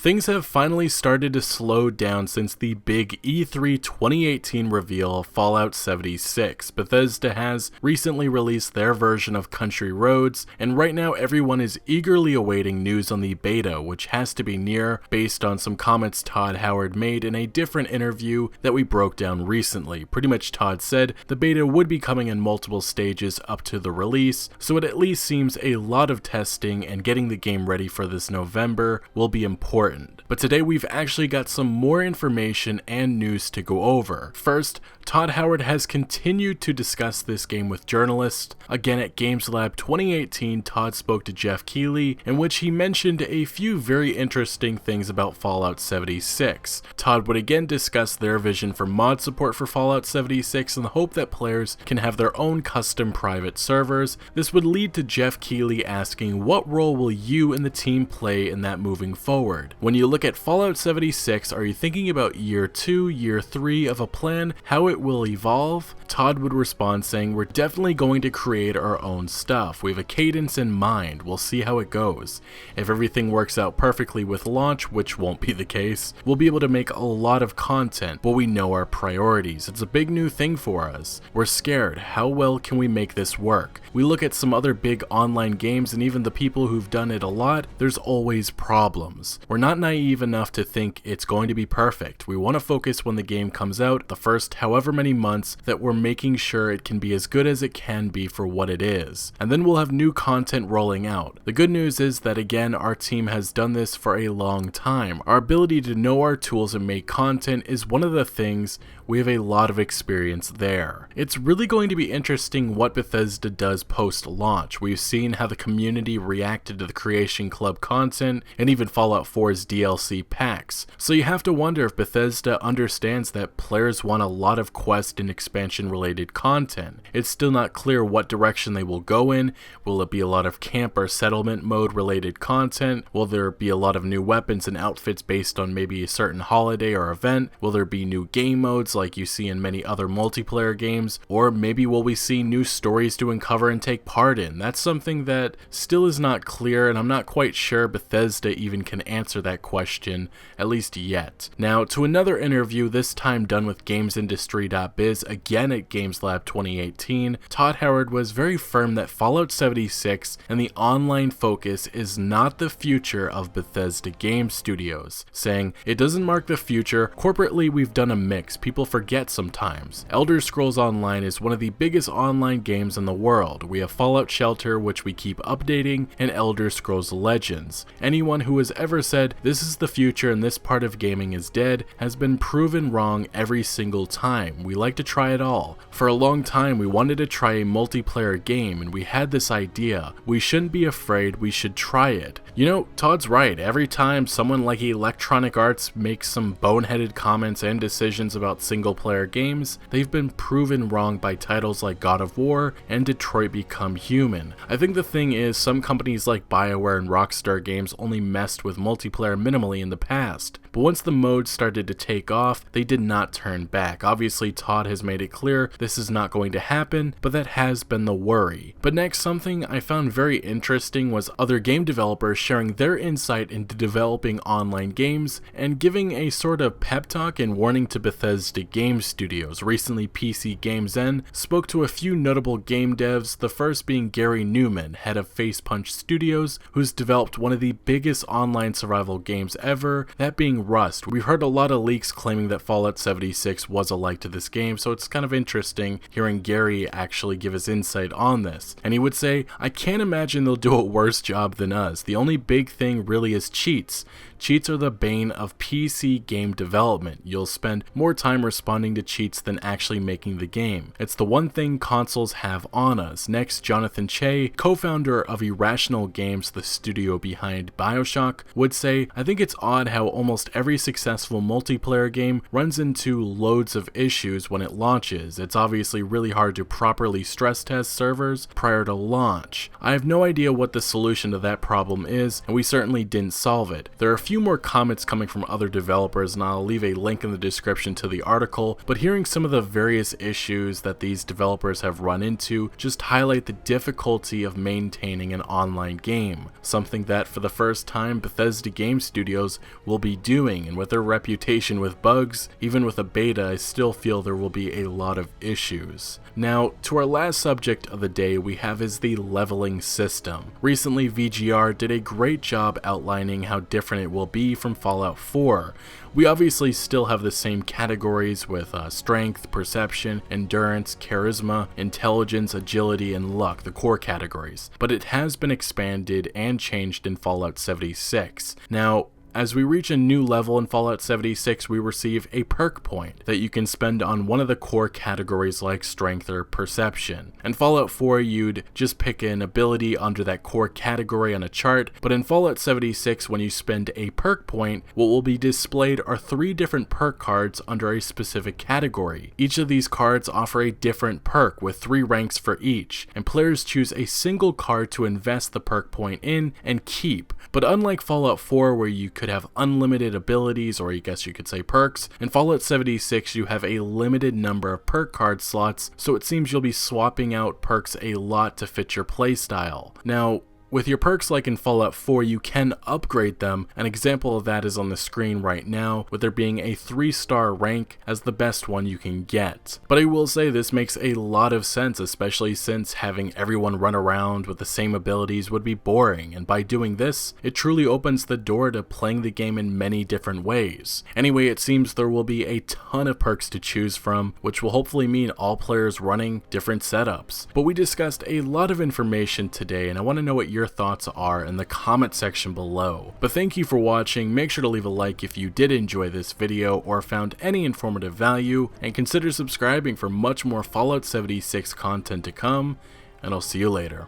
Things have finally started to slow down since the big E3 2018 reveal of Fallout 76. Bethesda has recently released their version of Country Roads, and right now everyone is eagerly awaiting news on the beta, which has to be near based on some comments Todd Howard made in a different interview that we broke down recently. Pretty much Todd said the beta would be coming in multiple stages up to the release, so it at least seems a lot of testing and getting the game ready for this November will be important. But today we've actually got some more information and news to go over. First, Todd Howard has continued to discuss this game with journalists. Again at Games Lab 2018, Todd spoke to Jeff Keighley, in which he mentioned a few very interesting things about Fallout 76. Todd would again discuss their vision for mod support for Fallout 76 and the hope that players can have their own custom private servers. This would lead to Jeff Keighley asking, what role will you and the team play in that moving forward? When you look at Fallout 76, are you thinking about year 2, year 3 of a plan, how it will evolve? Todd would respond saying, we're definitely going to create our own stuff. We have a cadence in mind. We'll see how it goes. If everything works out perfectly with launch, which won't be the case, we'll be able to make a lot of content, but we know our priorities. It's a big new thing for us. We're scared. How well can we make this work? We look at some other big online games and even the people who've done it a lot, there's always problems. We're not naive enough to think it's going to be perfect. We want to focus when the game comes out, the first however many months, that we're making sure it can be as good as it can be for what it is. And then we'll have new content rolling out. The good news is that again, our team has done this for a long time. Our ability to know our tools and make content is one of the things we have a lot of experience there. It's really going to be interesting what Bethesda does post-launch. We've seen how the community reacted to the Creation Club content and even Fallout 4's DLC packs. So you have to wonder if Bethesda understands that players want a lot of quest and expansion related content. It's still not clear what direction they will go in. Will it be a lot of camp or settlement mode related content? Will there be a lot of new weapons and outfits based on maybe a certain holiday or event? Will there be new game modes like you see in many other multiplayer games? Or maybe will we see new stories to uncover and take part in? That's something that still is not clear, and I'm not quite sure Bethesda even can answer that question, at least yet. Now to another interview, this time done with GamesIndustry.biz, again at Games Lab 2018, Todd Howard was very firm that Fallout 76 and the online focus is not the future of Bethesda game studios, saying, it doesn't mark the future. Corporately, we've done a mix. People forget sometimes. Elder Scrolls Online is one of the biggest online games in the world. We have Fallout Shelter, which we keep updating, and Elder Scrolls Legends. Anyone who has ever said this is the future and this part of gaming is dead has been proven wrong every single time. We like to try it all. For a long time we wanted to try a multiplayer game and we had this idea. We shouldn't be afraid, we should try it. You know, Todd's right. Every time someone like Electronic Arts makes some boneheaded comments and decisions about single player games, they've been proven wrong by titles like God of War and Detroit Become Human. I think the thing is, some companies like BioWare and Rockstar Games only messed with multiplayer minimally in the past, but once the mode started to take off, they did not turn back. Obviously, Todd has made it clear this is not going to happen, but that has been the worry. But next, something I found very interesting was other game developers sharing their insight into developing online games and giving a sort of pep talk and warning to Bethesda game studios. Recently, PC Games N spoke to a few notable game devs, the first being Gary Newman, head of Facepunch Studios, who's developed one of the biggest online survival games ever, that being Rust. We've heard a lot of leaks claiming that Fallout 76 was alike to this game, so it's kind of interesting hearing Gary actually give his insight on this. And he would say, I can't imagine they'll do a worse job than us. The only big thing really is cheats. Cheats are the bane of PC game development. You'll spend more time responding to cheats than actually making the game. It's the one thing consoles have on us. Next, Jonathan Che, co-founder of Irrational Games, the studio behind BioShock, would say, I think it's odd how almost every successful multiplayer game runs into loads of issues when it launches. It's obviously really hard to properly stress test servers prior to launch. I have no idea what the solution to that problem is, and we certainly didn't solve it. There are a few more comments coming from other developers, and I'll leave a link in the description to the article, but hearing some of the various issues that these developers have run into just highlight the difficulty of maintaining an online game, something that for the first time Bethesda game game studios will be doing, and with their reputation with bugs, even with a beta, I still feel there will be a lot of issues. Now, to our last subject of the day we have is the leveling system. Recently, VGR did a great job outlining how different it will be from Fallout 4. We obviously still have the same categories with strength, perception, endurance, charisma, intelligence, agility, and luck, the core categories, but it has been expanded and changed in Fallout 76. Now, as we reach a new level in Fallout 76, we receive a perk point that you can spend on one of the core categories like strength or perception. In Fallout 4, you'd just pick an ability under that core category on a chart, but in Fallout 76, when you spend a perk point, what will be displayed are 3 different perk cards under a specific category. Each of these cards offer a different perk with 3 ranks for each, and players choose a single card to invest the perk point in and keep. But unlike Fallout 4, where you could have unlimited abilities, or I guess you could say perks, in Fallout 76 you have a limited number of perk card slots, so it seems you'll be swapping out perks a lot to fit your playstyle. Now, with your perks like in Fallout 4, you can upgrade them. An example of that is on the screen right now, with there being a 3-star rank as the best one you can get. But I will say this makes a lot of sense, especially since having everyone run around with the same abilities would be boring, and by doing this, it truly opens the door to playing the game in many different ways. Anyway, it seems there will be a ton of perks to choose from, which will hopefully mean all players running different setups. But we discussed a lot of information today, and I want to know what your thoughts are in the comment section below. But thank you for watching. Make sure to leave a like if you did enjoy this video or found any informative value, and consider subscribing for much more Fallout 76 content to come, and I'll see you later.